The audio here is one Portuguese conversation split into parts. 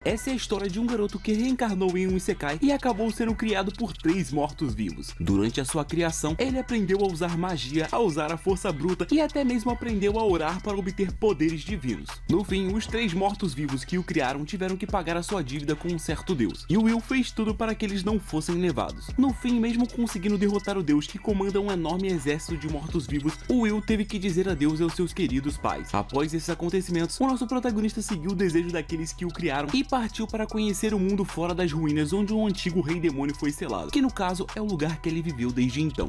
Essa é a história de um garoto que reencarnou em um Isekai e acabou sendo criado por 3 mortos-vivos. Durante a sua criação, ele aprendeu a usar magia, a usar a força bruta e até mesmo aprendeu a orar para obter poderes divinos. No fim, os 3 mortos-vivos que o criaram tiveram que pagar a sua dívida com um certo deus, e o Will fez tudo para que eles não fossem levados. No fim, mesmo conseguindo derrotar o deus que comanda um enorme exército de mortos-vivos, o Will teve que dizer adeus aos seus queridos pais. Após esses acontecimentos, o nosso protagonista seguiu o desejo daqueles que o criaram e partiu para conhecer o mundo fora das ruínas onde um antigo rei demônio foi selado, que no caso é o lugar que ele viveu desde então.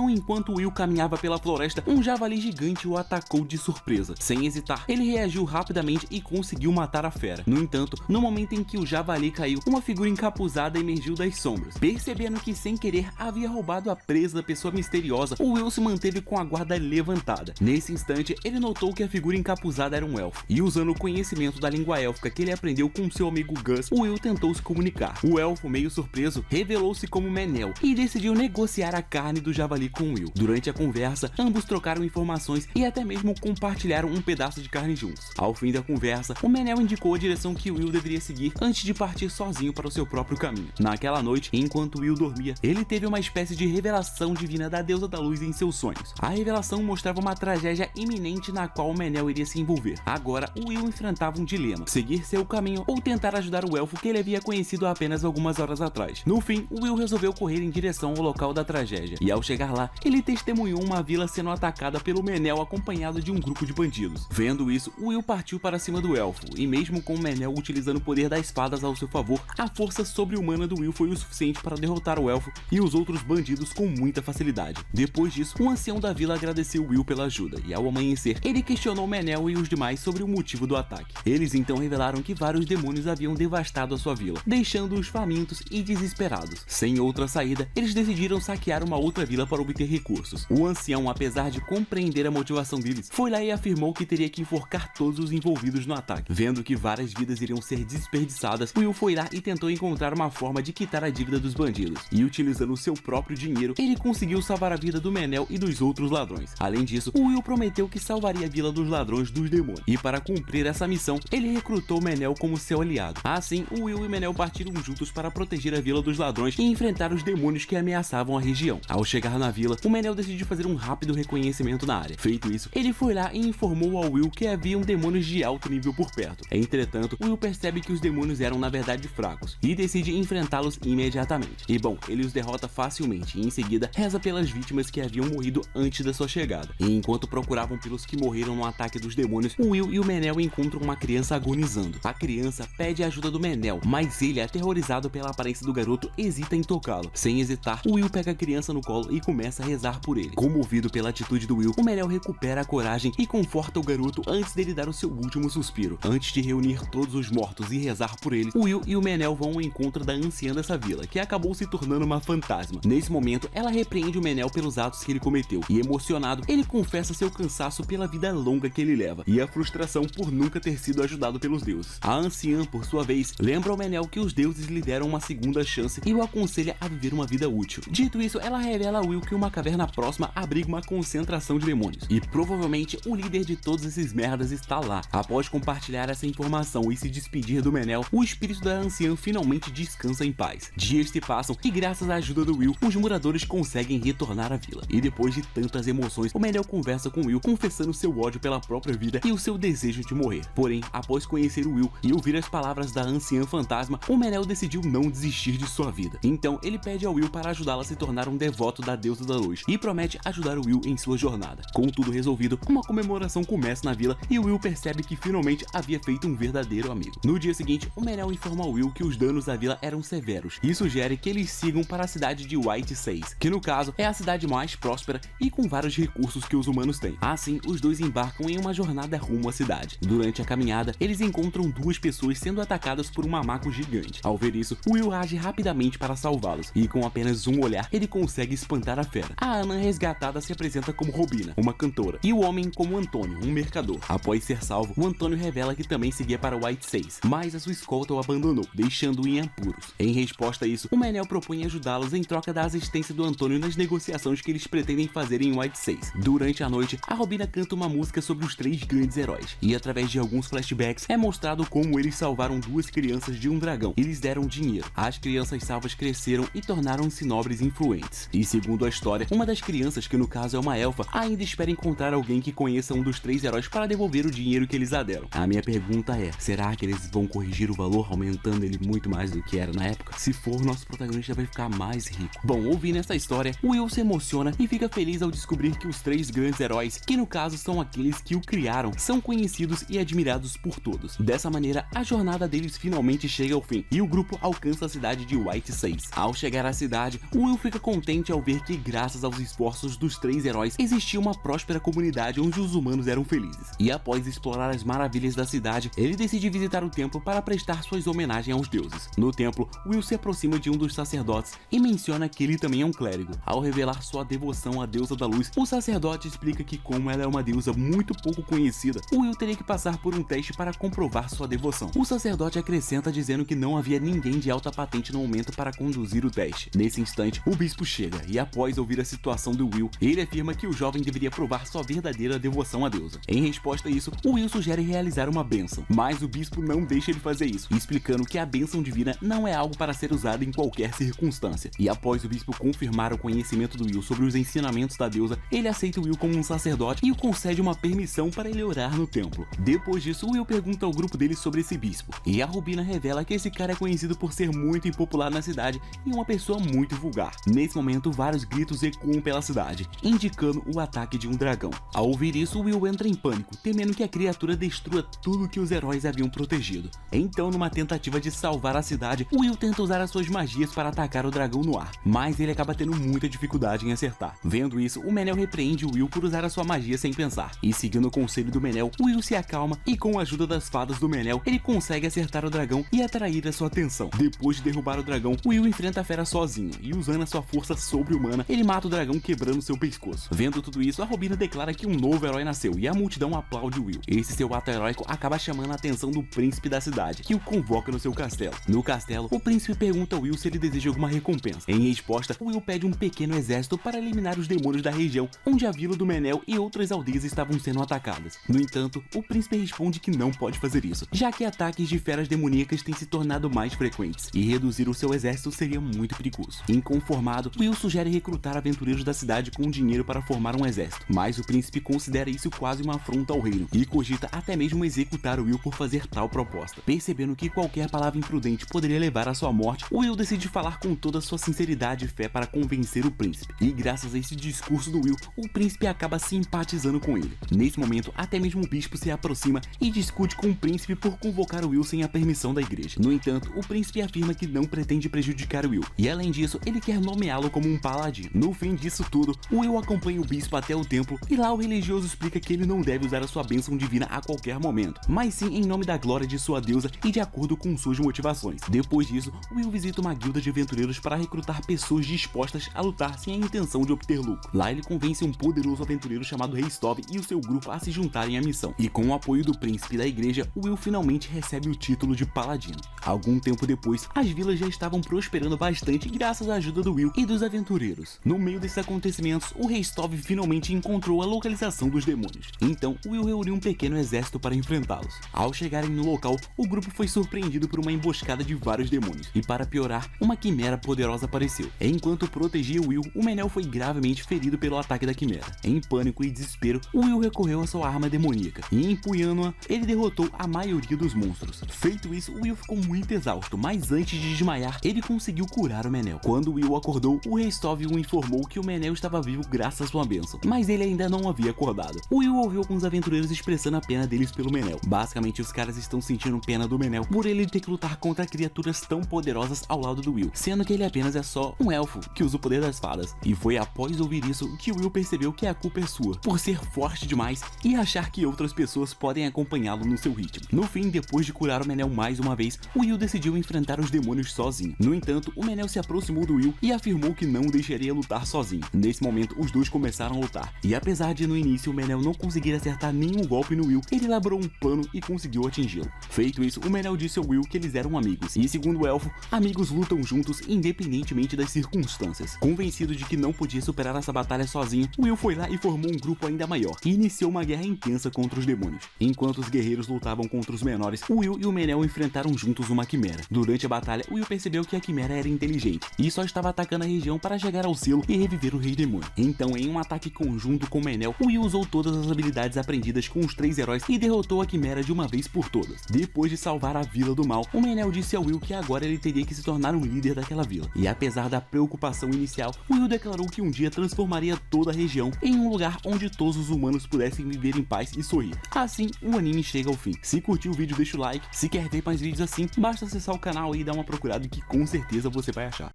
Enquanto Will caminhava pela floresta, um javali gigante o atacou de surpresa. Sem hesitar, ele reagiu rapidamente e conseguiu matar a fera. No entanto, no momento em que o javali caiu, uma figura encapuzada emergiu das sombras. Percebendo que sem querer havia roubado a presa da pessoa misteriosa, o Will se manteve com a guarda levantada. Nesse instante, ele notou que a figura encapuzada era um elfo, e usando o conhecimento da língua élfica que ele aprendeu com seu amigo Gus, o Will tentou se comunicar. O elfo, meio surpreso, revelou-se como Menel e decidiu negociar a carne do javali com Will. Durante a conversa, ambos trocaram informações e até mesmo compartilharam um pedaço de carne juntos. Ao fim da conversa, o Menel indicou a direção que Will deveria seguir antes de partir sozinho para o seu próprio caminho. Naquela noite, enquanto Will dormia, ele teve uma espécie de revelação divina da deusa da luz em seus sonhos. A revelação mostrava uma tragédia iminente na qual o Menel iria se envolver. Agora, o Will enfrentava um dilema: seguir seu caminho ou tentar ajudar o elfo que ele havia conhecido há apenas algumas horas atrás. No fim, o Will resolveu correr em direção ao local da tragédia, e ao chegar lá, ele testemunhou uma vila sendo atacada pelo Menel acompanhado de um grupo de bandidos. Vendo isso, o Will partiu para cima do elfo, e mesmo com o Menel utilizando o poder das espadas ao seu favor, a força sobre-humana do Will foi o suficiente para derrotar o elfo e os outros bandidos com muita facilidade. Depois disso, o ancião da vila agradeceu Will pela ajuda, e ao amanhecer, ele questionou o Menel e os demais sobre o motivo do ataque. Eles então revelaram que vários demônios haviam devastado a sua vila, deixando-os famintos e desesperados. Sem outra saída, eles decidiram saquear uma outra vila para obter recursos. O ancião, apesar de compreender a motivação deles, foi lá e afirmou que teria que enforcar todos os envolvidos no ataque. Vendo que várias vidas iriam ser desperdiçadas, Will foi lá e tentou encontrar uma forma de quitar a dívida dos bandidos, e utilizando o seu próprio dinheiro, ele conseguiu salvar a vida do Menel e dos outros ladrões. Além disso, o Will prometeu que salvaria a vila dos ladrões dos demônios, e para cumprir essa missão, ele recrutou Menel como seu aliado. Assim, o Will e Menel partiram juntos para proteger a vila dos ladrões e enfrentar os demônios que ameaçavam a região. Ao chegar na vila, o Menel decidiu fazer um rápido reconhecimento na área. Feito isso, ele foi lá e informou ao Will que haviam demônios de alto nível por perto. Entretanto, Will percebe que os demônios eram na verdade fracos e decide enfrentá-los imediatamente. E bom, ele os derrota facilmente e em seguida reza pelas vítimas que haviam morrido antes da sua chegada. E enquanto procuravam pelos que morreram no ataque dos demônios, o Will e o Menel encontram uma criança agonizando. A criança pede a ajuda do Menel, mas ele, aterrorizado pela aparência do garoto, hesita em tocá-lo. Sem hesitar, o Will pega a criança no colo e começa a rezar por ele. Comovido pela atitude do Will, o Menel recupera a coragem e conforta o garoto antes dele dar o seu último suspiro. Antes de reunir todos os mortos e rezar por eles, o Will e o Menel vão ao encontro da anciã dessa vila, que acabou se tornando uma fantasma. Nesse momento, ela repreende o Menel pelos atos que ele cometeu, e emocionado, ele confessa seu cansaço pela vida longa que ele leva, e a frustração por nunca ter sido ajudado pelos deuses. A anciã, por sua vez, lembra ao Menel que os deuses lhe deram uma segunda chance e o aconselha a viver uma vida útil. Dito isso, ela revela a Will que uma caverna próxima abriga uma concentração de demônios, e provavelmente o líder de todos esses merdas está lá. Após compartilhar essa informação e se despedir do Menel, o espírito da anciã finalmente descansa em paz. Dias se passam e graças à ajuda do Will, os moradores conseguem retornar à vila. E depois de tantas emoções, o Menel conversa com Will, confessando seu ódio pela própria vida e o seu desejo de morrer. Porém, após conhecer o Will e ouvir as palavras da anciã fantasma, o Menel decidiu não desistir de sua vida. Então, ele pede ao Will para ajudá-la a se tornar um devoto da deusa da luz e promete ajudar o Will em sua jornada. Com tudo resolvido, uma comemoração começa na vila e o Will percebe que finalmente havia feito um verdadeiro amigo. No dia seguinte, o Menel informa ao Will que os danos da vila eram severos e sugere que eles sigam para a cidade de White 6, que no caso é a cidade mais próspera e com vários recursos que os humanos têm. Assim, os dois embarcam em uma jornada rumo à cidade. Durante a caminhada, eles encontram duas pessoas sendo atacadas por um mamaco gigante. Ao ver isso, Will age rapidamente para salvá-los, e com apenas um olhar, ele consegue espantar a fera. A Ana resgatada se apresenta como Robina, uma cantora, e o homem como Antônio, um mercador. Após ser salvo, o Antônio revela que também seguia para White 6, mas a sua escolta o abandonou, deixando-o em apuros. Em resposta a isso, o Menel propõe ajudá-los em troca da assistência do Antônio nas negociações que eles pretendem fazer em White 6. Durante a noite, a Robina canta uma música sobre os 3 grandes heróis, e através de alguns flashbacks é mostrado como eles salvaram salvaram 2 crianças de um dragão e lhes deram dinheiro. As crianças salvas cresceram e tornaram-se nobres e influentes. E segundo a história, uma das crianças, que no caso é uma elfa, ainda espera encontrar alguém que conheça um dos 3 heróis para devolver o dinheiro que eles a deram. A minha pergunta é, será que eles vão corrigir o valor, aumentando ele muito mais do que era na época? Se for, nosso protagonista vai ficar mais rico. Bom, ouvindo essa história, Will se emociona e fica feliz ao descobrir que os 3 grandes heróis, que no caso são aqueles que o criaram, são conhecidos e admirados por todos. Dessa maneira, a jornada deles finalmente chega ao fim e o grupo alcança a cidade de White 6. Ao chegar à cidade, Will fica contente ao ver que, graças aos esforços dos 3 heróis, existia uma próspera comunidade onde os humanos eram felizes. E após explorar as maravilhas da cidade, ele decide visitar o templo para prestar suas homenagens aos deuses. No templo, Will se aproxima de um dos sacerdotes e menciona que ele também é um clérigo. Ao revelar sua devoção à deusa da luz, o sacerdote explica que, como ela é uma deusa muito pouco conhecida, Will teria que passar por um teste para comprovar sua devoção. O sacerdote acrescenta dizendo que não havia ninguém de alta patente no momento para conduzir o teste. Nesse instante, o bispo chega e, após ouvir a situação do Will, ele afirma que o jovem deveria provar sua verdadeira devoção à deusa. Em resposta a isso, o Will sugere realizar uma bênção, mas o bispo não deixa ele fazer isso, explicando que a bênção divina não é algo para ser usada em qualquer circunstância. E após o bispo confirmar o conhecimento do Will sobre os ensinamentos da deusa, ele aceita o Will como um sacerdote e o concede uma permissão para ele orar no templo. Depois disso, o Will pergunta ao grupo dele sobre esse bispo, e a Rubina revela que esse cara é conhecido por ser muito impopular na cidade e uma pessoa muito vulgar. Nesse momento, vários gritos ecoam pela cidade, indicando o ataque de um dragão. Ao ouvir isso, Will entra em pânico, temendo que a criatura destrua tudo que os heróis haviam protegido. Então, numa tentativa de salvar a cidade, Will tenta usar as suas magias para atacar o dragão no ar, mas ele acaba tendo muita dificuldade em acertar. Vendo isso, o Menel repreende Will por usar a sua magia sem pensar, e seguindo o conselho do Menel, Will se acalma e, com a ajuda das fadas do Menel, ele consegue acertar o dragão e atrair a sua atenção. Depois de derrubar o dragão, Will enfrenta a fera sozinho e, usando a sua força sobre-humana, ele mata o dragão quebrando seu pescoço. Vendo tudo isso, a Rubina declara que um novo herói nasceu e a multidão aplaude Will. Esse seu ato heróico acaba chamando a atenção do príncipe da cidade, que o convoca no seu castelo. No castelo, o príncipe pergunta a Will se ele deseja alguma recompensa. Em resposta, Will pede um pequeno exército para eliminar os demônios da região, onde a vila do Menel e outras aldeias estavam sendo atacadas. No entanto, o príncipe responde que não pode fazer isso, já que ataques de feras demoníacas têm se tornado mais frequentes, e reduzir o seu exército seria muito perigoso. Inconformado, Will sugere recrutar aventureiros da cidade com dinheiro para formar um exército, mas o príncipe considera isso quase uma afronta ao reino, e cogita até mesmo executar Will por fazer tal proposta. Percebendo que qualquer palavra imprudente poderia levar à sua morte, Will decide falar com toda a sua sinceridade e fé para convencer o príncipe, e graças a esse discurso do Will, o príncipe acaba simpatizando com ele. Nesse momento, até mesmo o bispo se aproxima e discute com o príncipe por convocar Will sem a permissão da igreja. No entanto, o príncipe afirma que não pretende prejudicar Will, e além disso, ele quer nomeá-lo como um paladino. No fim disso tudo, Will acompanha o bispo até o templo, e lá o religioso explica que ele não deve usar a sua bênção divina a qualquer momento, mas sim em nome da glória de sua deusa e de acordo com suas motivações. Depois disso, Will visita uma guilda de aventureiros para recrutar pessoas dispostas a lutar sem a intenção de obter lucro. Lá ele convence um poderoso aventureiro chamado Reistov e o seu grupo a se juntarem à missão, e com o apoio do príncipe e da igreja, Will finalmente recebe o título de paladino. Algum tempo depois, as vilas já estavam prosperando bastante graças à ajuda do Will e dos aventureiros. No meio desses acontecimentos, o Reistov finalmente encontrou a localização dos demônios. Então, Will reuniu um pequeno exército para enfrentá-los. Ao chegarem no local, o grupo foi surpreendido por uma emboscada de vários demônios, e para piorar, uma quimera poderosa apareceu. Enquanto protegia Will, o Menel foi gravemente ferido pelo ataque da quimera. Em pânico e desespero, Will recorreu à sua arma demoníaca, e empunhando-a, ele derrotou a maioria dos monstros. Feito isso, Will ficou muito exausto, mas antes de desmaiar, ele conseguiu curar o Menel. Quando Will acordou, o Reistov o informou que o Menel estava vivo graças à sua bênção, mas ele ainda não havia acordado. Will ouviu alguns aventureiros expressando a pena deles pelo Menel. Basicamente, os caras estão sentindo pena do Menel por ele ter que lutar contra criaturas tão poderosas ao lado do Will, sendo que ele apenas é só um elfo que usa o poder das fadas. E foi após ouvir isso que Will percebeu que a culpa é sua, por ser forte demais e achar que outras pessoas podem acompanhá-lo no seu ritmo. No fim, depois de curar o Menel mais uma vez, Will decidiu enfrentar os demônios sozinho. No entanto, o Menel se aproximou do Will e afirmou que não o deixaria lutar sozinho. Nesse momento, os dois começaram a lutar, e apesar de no início o Menel não conseguir acertar nenhum golpe no Will, ele elaborou um plano e conseguiu atingi-lo. Feito isso, o Menel disse ao Will que eles eram amigos, e segundo o elfo, amigos lutam juntos independentemente das circunstâncias. Convencido de que não podia superar essa batalha sozinho, Will foi lá e formou um grupo ainda maior, e iniciou uma guerra intensa contra os demônios. Enquanto os guerreiros lutavam contra os menores, Will Will e o Menel enfrentaram juntos uma quimera. Durante a batalha, Will percebeu que a quimera era inteligente e só estava atacando a região para chegar ao selo e reviver o Rei Demônio. Então, em um ataque conjunto com o Menel, Will usou todas as habilidades aprendidas com os 3 heróis e derrotou a quimera de uma vez por todas. Depois de salvar a Vila do Mal, o Menel disse ao Will que agora ele teria que se tornar um líder daquela vila. E apesar da preocupação inicial, Will declarou que um dia transformaria toda a região em um lugar onde todos os humanos pudessem viver em paz e sorrir. Assim, o anime chega ao fim. Se curtiu o vídeo, deixa o like. Se quer ver mais vídeos assim, basta acessar o canal e dar uma procurada que com certeza você vai achar.